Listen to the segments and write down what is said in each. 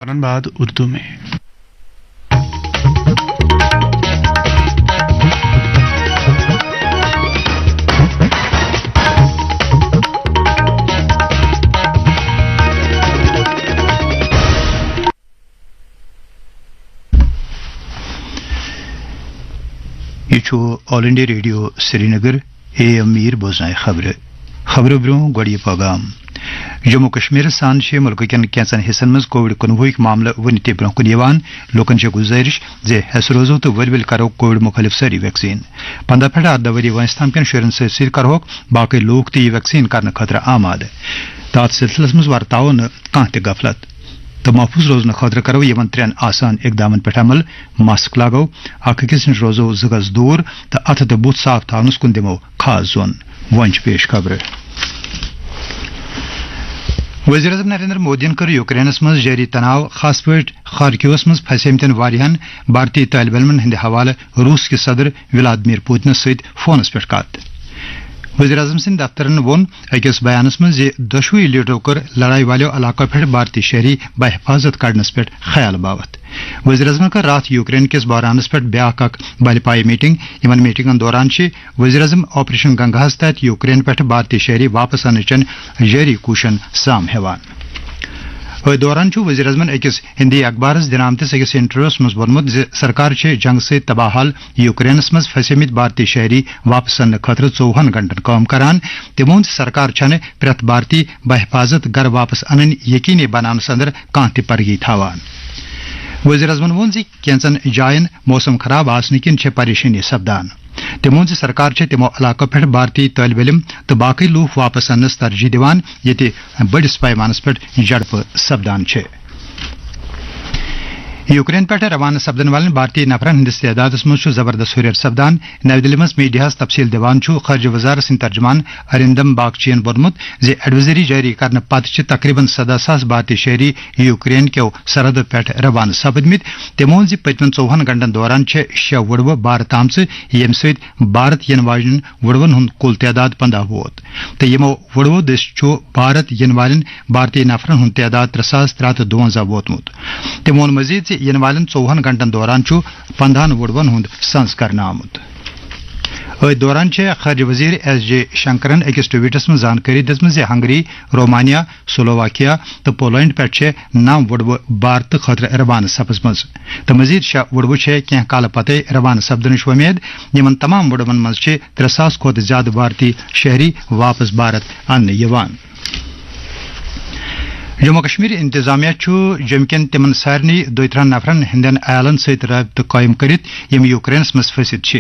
فوراً بعد اردو میں یہ all India radio Srinagar A M Mir بوزنائے خبر برو گوڑی پیغام جموں کشمیر سان ملک کین کینچن حصن مز کووڈ-19 معاملہ ون تہ برو کن یوان لوکن گزارش زِ ہس روزو تو ول کرو کووڈ مخالف ساری ویکسین 15 پٮ۪ٹھ 18 وری وٲنٛسہِ تام کٮ۪ن شُرٮ۪ن سۭتۍ کرہوکھ باقٕے لوٗکھ تہِ یہ ویکسین کرنہٕ خٲطرٕ آماد تات سلسلس مز ورتاو نہٕ کانٛہہ تہِ غفلت تو محفوظ روزنہٕ خٲطرٕ کرو یمن 3 آسان اقدامن پٮ۪ٹھ عمل ماسک لاگو اکھ أکِس نِش روزو 2 گز دوٗر تہٕ اتھٕ تہٕ بُتھ صاف تھاونس کُن دِمو خاص زون وۄنۍ چھِ پیش خبرٕ وزیر اعظم نریندر مودی کر یوکرینس مز جاری تناؤ خاص پٲٹھۍ خارکیوس مز پھسیمتین واریاہن بھارتی طالب علمن ہند حوالہ روس کس صدر ولادیمیر پوتنس سۭتۍ فونس پٮ۪ٹھ کتھ وزیر اعظم سند دفترن ووٚن أکِس بیانس منٛز زِ دۄشوٕے لیڈرو کٔر لڑٲے والیو علاقو پٮ۪ٹھ بھارتی شہری بحفاظت کڑنس پٮ۪ٹھ خیال باوت وزیر اعظمن کر رات یوکرین کس بحرانس پٮ۪ٹھ بیاکھ اکھ بلہِ پایہِ میٹنگ یمن میٹنگن دوران چھِ وزیر اعظم آپریشن گنگاہس تحت یوکرین پٮ۪ٹھ بھارتی شہری واپس اننٕچن جٲری کوٗششن سام ہیوان أتھۍ دوران چھُ وزیر اعظمن أکِس ہندی اخبارس دِنہٕ آمتِس أکِس انٹرویوس منٛز ووٚنمُت زِ سرکار چھِ جنگ سۭتۍ تباہ حال یوکرینس منٛز پھسیمٕتۍ بھارتی شہری واپس اننہٕ خٲطرٕ 24 گنٹن کٲم کران تِمو ووٚن زِ سرکار چھنہٕ پرٛٮ۪تھ بھارتی بحفاظت گرٕ واپس انٕنۍ یقینی بناونس اندر کانٛہہ تہِ پرگی تھاوان وزیر اعظمن ووٚن زِ کینژن جاین موسم خراب آسنہٕ کِنۍ چھےٚ پریشٲنی سپدان تِمو ووٚن زِ سرکار چھےٚ تِمو علاقو پٮ۪ٹھ بھارتی طٲلب علم تہٕ باقٕے لوٗکھ واپس اننس ترجیح دِوان ییٚتہِ بٔڑِس پیمانس پٮ۪ٹھ جھڑپہٕ سپدان چھِ یوکرین پٮ۪ٹھ روانہٕ سپدن والٮ۪ن بھارتی نفرن ہندس تعدادس منٛز چھُ زبردست ہُریر سپدان نَوِ دِلہِ منٛز میڈیاہس تفصیل دِوان چھُ خارجہ وزارت سٕنٛدۍ ترجمان ارندم باگچیَن ووٚنمُت زِ ایڈوائزری جٲری کرنہٕ پتہٕ چھِ تقریباً 17,000 بھارتی شہری یوکرین کیو سرحدو پٮ۪ٹھ روانہٕ سپدمٕتۍ تِمو ووٚن زِ پٔتمٮ۪ن 24 گنٹن دوران چھےٚ 6 وُڑوٕ بھارت آمژٕ ییٚمہِ سۭتۍ بھارت یِنہٕ واجٮ۪ن وُڑوَن ہُنٛد کُل تعداد 15 ووت تہٕ یِمو وُڑوو دٔسۍ چھُ بھارت یِنہٕ والٮ۪ن بھارتی نفرن ہُنٛد تعداد 3,352 ووتمُت تِمو ووٚن مزید زِ یِنہٕ والٮ۪ن 24 گنٹن دوران چھُ 15 وُڑوَن ہُنٛد سنٛز کرنہٕ آمُت أتھۍ دوران چھےٚ خارجہ وزیر ایس جے شنکرن أکِس ٹویٹس منٛز زانکٲری دِژمٕژ زِ ہنگری رومانیا سلوواکیا تہٕ پولینڈ پٮ۪ٹھ چھےٚ 9 وُڑوٕ بھارتہٕ خٲطرٕ روانہٕ سپٕزمٕژ تہٕ مزید 6 وُڑوٕ چھےٚ کینٛہہ کالہٕ پتے روانہٕ سپدنٕچ وۄمید یِمن تمام وُڑوَن منٛز چھِ 3,000 کھۄتہٕ زیادٕ بھارتی شہری واپس بھارت اننہٕ یِوان جموں کشمیر انتظامیہ چھُ جوٚمہِ کٮ۪ن تِمن سارنٕے 32 نفرن ہٕنٛدٮ۪ن عیالن سۭتۍ رٲبطہٕ قٲیِم کٔرِتھ یِم یوکرینس منٛز پھٔسِتھ چھِ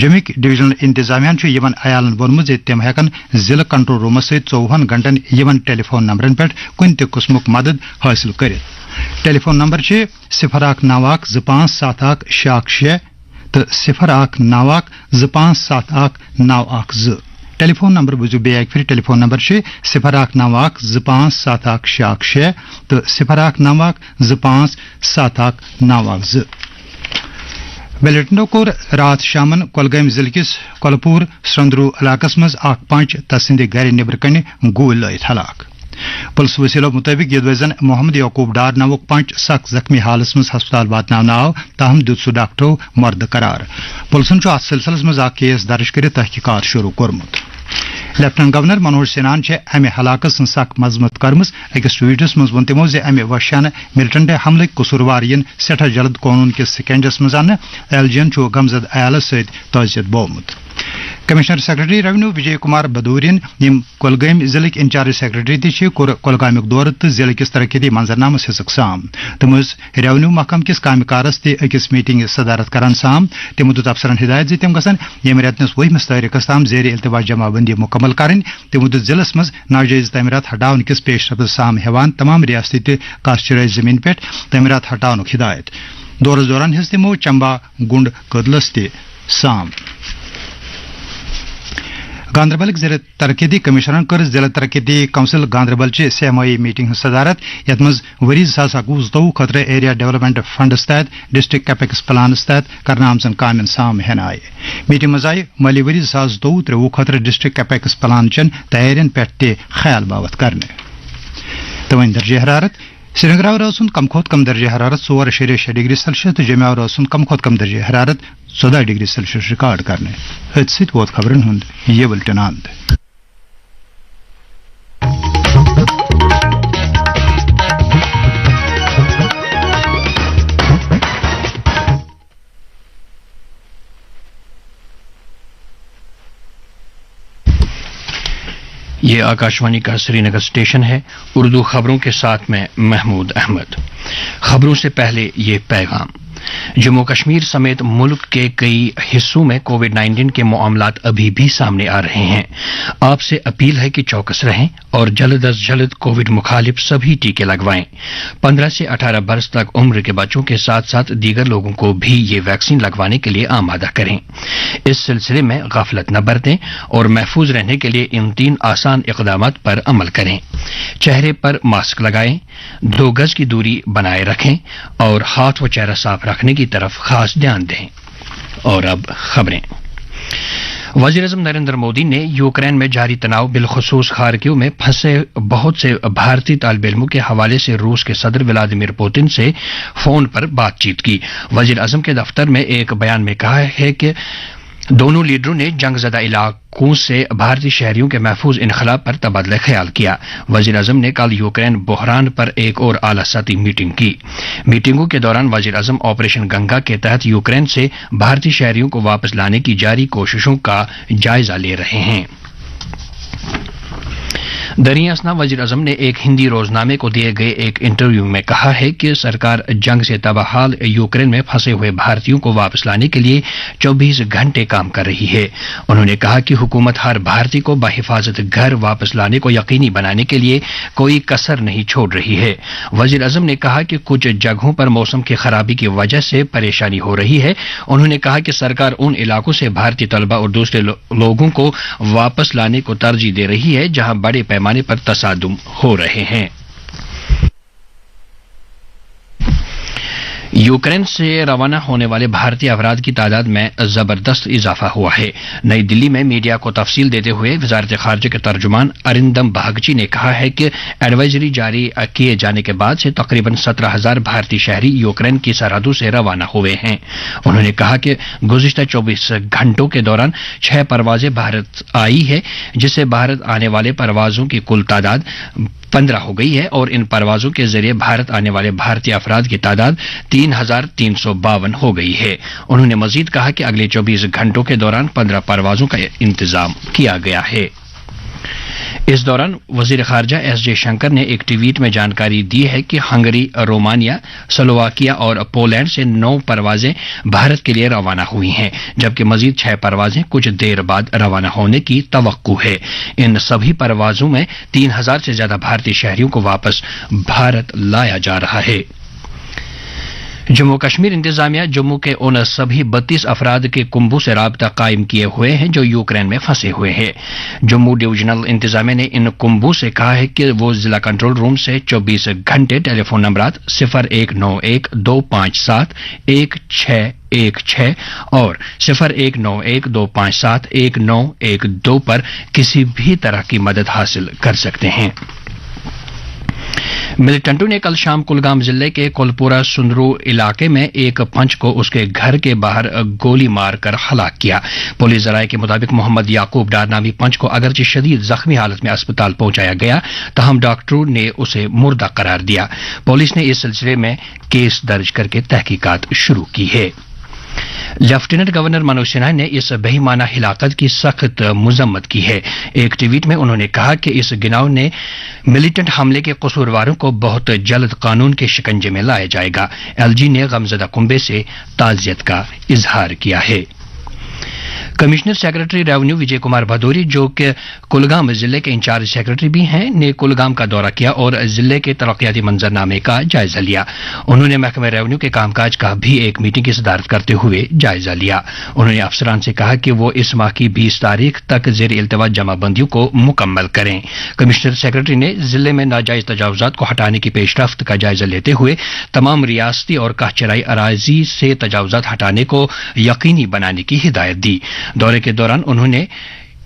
جمِکۍ ڈویژنل انتظامیہ چھُ یِمن عیالن ووٚنمُت زِ تِم ہٮ۪کن ضلعہٕ کنٹرول روٗمس سۭتۍ 24 گنٹن یِمن ٹیلی فون نمبرن پٮ۪ٹھ کُنہِ تہِ قٕسمُک مدد حٲصِل کٔرِتھ ٹیلی فون نمبر چھِ 0191257166 تہٕ 0191257192 ٹیلی فون نمبر بوٗزِو بیٚیہِ اکہِ پھِرِ ٹیلی فون نمبر چھِ 0191257166 تہٕ 0191257192 بلیٹنو کوٚر راتھ شامن کۄلگٲمۍ ضلعہٕ کِس کۄلپوٗر سرندرو علاقس منٛز اکھ پنٛچ تسٕنٛدِ گرِ نیبرٕ کنہِ گوٗلۍ لٲیِتھ ہلاک پُلس وسیٖلو مُطٲبِق یوٚدوے زن محمد یعقوب ڈار ناوُک پنٛچ سخ زخمی حالس منٛز ہسپتال واتناونہٕ آو تاہم دیُت سُہ ڈاکٹرو مردٕ قرار پُلسن چھُ اتھ سلسلس منٛز اکھ کیس درج کٔرِتھ تحقیقات شروٗع کوٚرمُت لیفٹنٹ گورنر منوج سنہاہن چھےٚ امہِ ہلاکت سٕنٛز سخ مذمت کٔرمٕژ أکِس ٹویٹس منٛز ووٚن تِمو زِ امہِ وحشانہٕ ملٹنٹ حملٕکۍ قصوٗروار یِن سٮ۪ٹھاہ جلد قونوٗن کِس سکنجس منٛز اننہٕ ایل جی ین چھُ غمزد عیالس سۭتۍ تعزیت بوومُت کمشنر سیکرٹری ریونیو وجے کمار بدورین یِم کۄلگٲمۍ ضلعٕکۍ انچارج سیکرٹری تہِ چھِ کوٚر کۄلگامیُک دورٕ تہٕ ضلعہٕ کِس ترقیتی منظرنامس حصُک سام تِم ٲسۍ ریونیو محکمہٕ کِس کامہِ کارس تہِ أکِس میٹنگہِ صدارت کران سام تِمو دیُت افسرن ہدایت زِ تِم گژھن ییٚمہِ رٮ۪تہٕ کِس 20 تٲریٖخس تام زیر التوا جمع بندی مُکمل کرٕنۍ تِمو دیُت ضلعس منٛز ناجٲیز تعمیرات ہٹاونہٕ کِس پیش رفتس سام ہیوان تمام ریاستی تہٕ کاشتٕچ زٔمیٖن پٮ۪ٹھ تعمیرات ہٹاونُک ہدایت دورس دوران ہیٚژ تِمو چمبا گُنڈ قٲدلس تہِ سام گاندربلٕکۍ ضلع ترقیتی کمشنرن کٔر ضلع ترقیتی کونسل گاندربلچہِ سہمٲیی میٹنگ ہٕنٛز صدارت یتھ منٛز ؤری 2019-20 خٲطرٕ ایریا ڈیولپمنٹ فنڈس تحت ڈسٹرکٹ کیپیکس پلانس تحت کرنہٕ آمژن کامٮ۪ن سام ہٮ۪نہٕ آیہِ میٹنگ منٛز آیہِ مٲلی ؤری 2022-23 خٲطرٕ ڈسٹرکٹ کیپیکس پلان چٮ۪ن تیارین پٮ۪ٹھ تہِ خیال باوت کرنہٕ تہٕ وۄنۍ درجہِ حرارت श्रीनगर रोसन कम खोत कम दर्जे हरारत 4.6 डिग्री सेल्सियस तो जम्या रोसन कम खोत कम दर्जे हरारत 14 डिग्री सेल्सियस रिकॉर्ड करने सित वोत खबरन हुंद ये बुलेटिन आंद ये आकाशवाणी का श्रीनगर स्टेशन है। उर्दू खबरों के साथ में महमूद अहमद। खबरों से पहले ये पैगाम। जम्मू कश्मीर समेत मुल्क के कई हिस्सों में कोविड-19 के मामलात अभी भी सामने आ रहे हैं। आपसे अपील है कि चौकस रहें और जल्द अज जल्द कोविड मुखालिफ सभी टीके लगवाएं। 15 से 18 बरस तक उम्र के बच्चों के साथ साथ दीगर लोगों को भी ये वैक्सीन लगवाने के लिए आमादा करें। इस सिलसिले में गफलत न बरतें और महफूज रहने के लिए इन 3 आसान इक़दामात पर अमल करें। चेहरे पर मास्क लगाएं, 2 गज की दूरी बनाए रखें और हाथ व चेहरा साफ रखने की तरफ खास ध्यान दें। और अब खबरें। वज़ीर-ए-आज़म नरेंद्र मोदी ने यूक्रेन में जारी तनाव बिलखुसूस खार्किव में फंसे बहुत से भारतीय तालिब इल्मों के हवाले से रूस के सदर व्लादिमीर पुतिन से फोन पर बातचीत की। वज़ीर-ए-आज़म के दफ्तर में एक बयान में कहा है कि दोनों लीडरों ने जंगज़दा इलाकों से भारतीय शहरियों के महफूज इनखला पर तबादला ख्याल किया। वज़ीर-ए-आज़म ने कल यूक्रेन बहरान पर एक और आला सतही मीटिंग की। मीटिंगों के दौरान वज़ीर-ए-आज़म ऑपरेशन गंगा के तहत यूक्रेन से भारतीय शहरियों को वापस लाने की जारी कोशिशों का जायजा ले रहे हैं। दरिया असना वज़ीर-ए-आज़म ने एक हिंदी रोजनामे को दिए गए एक इंटरव्यू में कहा है कि सरकार जंग से तबाहाल यूक्रेन में फंसे हुए भारतीयों को वापस लाने के लिए 24 घंटे काम कर रही है। उन्होंने कहा कि हुकूमत हर भारतीय को बाहिफाजत घर वापस लाने को यकीनी बनाने के लिए कोई कसर नहीं छोड़ रही है। वज़ीर-ए-आज़म ने कहा कि कुछ जगहों पर मौसम की खराबी की वजह से परेशानी हो रही है। उन्होंने कहा कि सरकार उन इलाकों से भारतीय तलबा और दूसरे लोगों को वापस लाने को तरजीह दे रही है जहां बड़े पैमाने पर तसादुम हो रहे हैं। यूक्रेन से रवाना होने वाले भारतीय अफराद की तादाद में जबरदस्त इजाफा हुआ है। नई दिल्ली में मीडिया को तफसील देते हुए वजारत खारजा के तर्जुमान अरिंदम बागची ने कहा है कि एडवाइजरी जारी किए जाने के बाद से तकरीबन 17,000 भारतीय शहरी यूक्रेन की सरहदों से रवाना हुए हैं। उन्होंने कहा कि गुज़िश्ता 24 घंटों के दौरान 6 परवाजें भारत आई है, जिससे भारत आने वाले परवाजों की कुल तादाद 15 हो गई है और इन परवाजों के जरिए भारत आने वाले भारतीय अफराद की तादाद 3,352 हो गई है। उन्होंने मजीद कहा कि अगले 24 घंटों के दौरान 15 परवाजों का इंतजाम किया गया है। इस दौरान वजीर खारजा एस जयशंकर ने एक ट्वीट में जानकारी दी है कि हंगरी, रोमानिया, स्लोवाकिया और पोलैंड से 9 परवाजें भारत के लिए रवाना हुई हैं, जबकि मजीद 6 परवाजें कुछ देर बाद रवाना होने की तवक्कु है। इन सभी परवाजों में 3,000 से ज्यादा भारतीय शहरियों को वापस भारत लाया जा रहा है। जम्मू कश्मीर इंतजामिया जम्मू के उन सभी 32 अफराद के कुंभों से राबता कायम किए हुए हैं जो यूक्रेन में फंसे हुए हैं। जम्मू डिवीजनल इंतजामिया ने इन कुंभों से कहा है कि वो जिला कंट्रोल रूम से 24 घंटे टेलीफोन नंबरात 0191-257-1616 और 0191-257-1912 पर किसी भी तरह की मदद हासिल कर सकते हैं। मिलिटेंटों ने कल शाम कुलगाम जिले के कोलपुरा सुंदरू इलाके में एक पंच को उसके घर के बाहर गोली मारकर हलाक किया। पुलिस जराये के मुताबिक मोहम्मद याकूब डार नामी पंच को अगरचे शदीद जख्मी हालत में अस्पताल पहुंचाया गया, तहम डॉक्टरों ने उसे मुर्दा करार दिया। पुलिस ने इस सिलसिले में केस दर्ज करके तहकीकात शुरू की है। लेफ्टिनेंट गवर्नर मनोज सिन्हा ने इस बेईमाना हिलाकत की सख्त मजम्मत की है। एक ट्वीट में उन्होंने कहा कि इस गिनाव ने मिलिटेंट हमले के कसूरवारों को बहुत जल्द कानून के शिकंजे में लाया जाएगा। एलजी ने गमजदा कुंबे से ताज़ियत का इजहार किया है। Commissioner secretary revenue Vijay Kumar Bhadauri, जो कि कुलगाम जिले के इंचार्ज सेक्रेटरी भी हैं, ने कुलगाम का दौरा किया और जिले के तरक्याती मंजरनामे का जायजा लिया। उन्होंने महकमा रेवेन्यू के कामकाज का भी एक मीटिंग की सदारत करते हुए जायजा लिया। उन्होंने अफसरान से कहा कि वो इस माह की 20 तारीख तक ज़ेर इल्तवा जमाबंदियों को मुकम्मल करें। कमिश्नर सेक्रेटरी ने जिले में नाजायज तजावुजात को हटाने की पेशरफ्त का जायजा लेते हुए तमाम रियासती और कहचराई अराजी से तजावुजात हटाने को यकीनी बनाने की हिदायत दी। दौरे के दौरान उन्होंने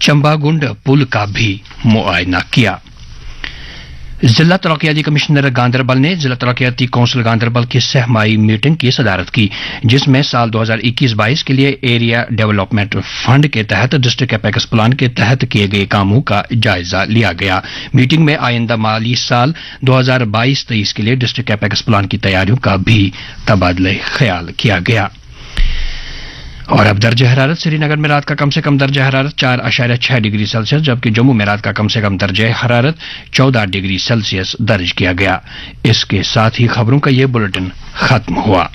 चंबागुंड पुल का भी मुआयना किया। जिला तरक्याती कमिश्नर गांधरबल ने जिला तरक्याती कौंसिल गांधरबल की सहमाई मीटिंग की सदारत की, जिसमें साल 2021-22 के लिए एरिया डेवलपमेंट फंड के तहत डिस्ट्रिक्ट एपेक्स प्लान के तहत किए गए कामों का जायजा लिया गया। मीटिंग में आइंदा माली साल 2022-23 के लिए डिस्ट्रिक्ट एपेक्स प्लान की तैयारियों का भी तबादला ख्याल किया गया। और अब दर्ज हरारत श्रीनगर में रात का कम से कम दर्ज हरारत 4.6 डिग्री सेल्सियस, जबकि जम्मू में रात का कम से कम दर्ज हरारत 14 डिग्री सेल्सियस दर्ज किया गया। इसके साथ ही खबरों का ये बुलेटिन खत्म हुआ।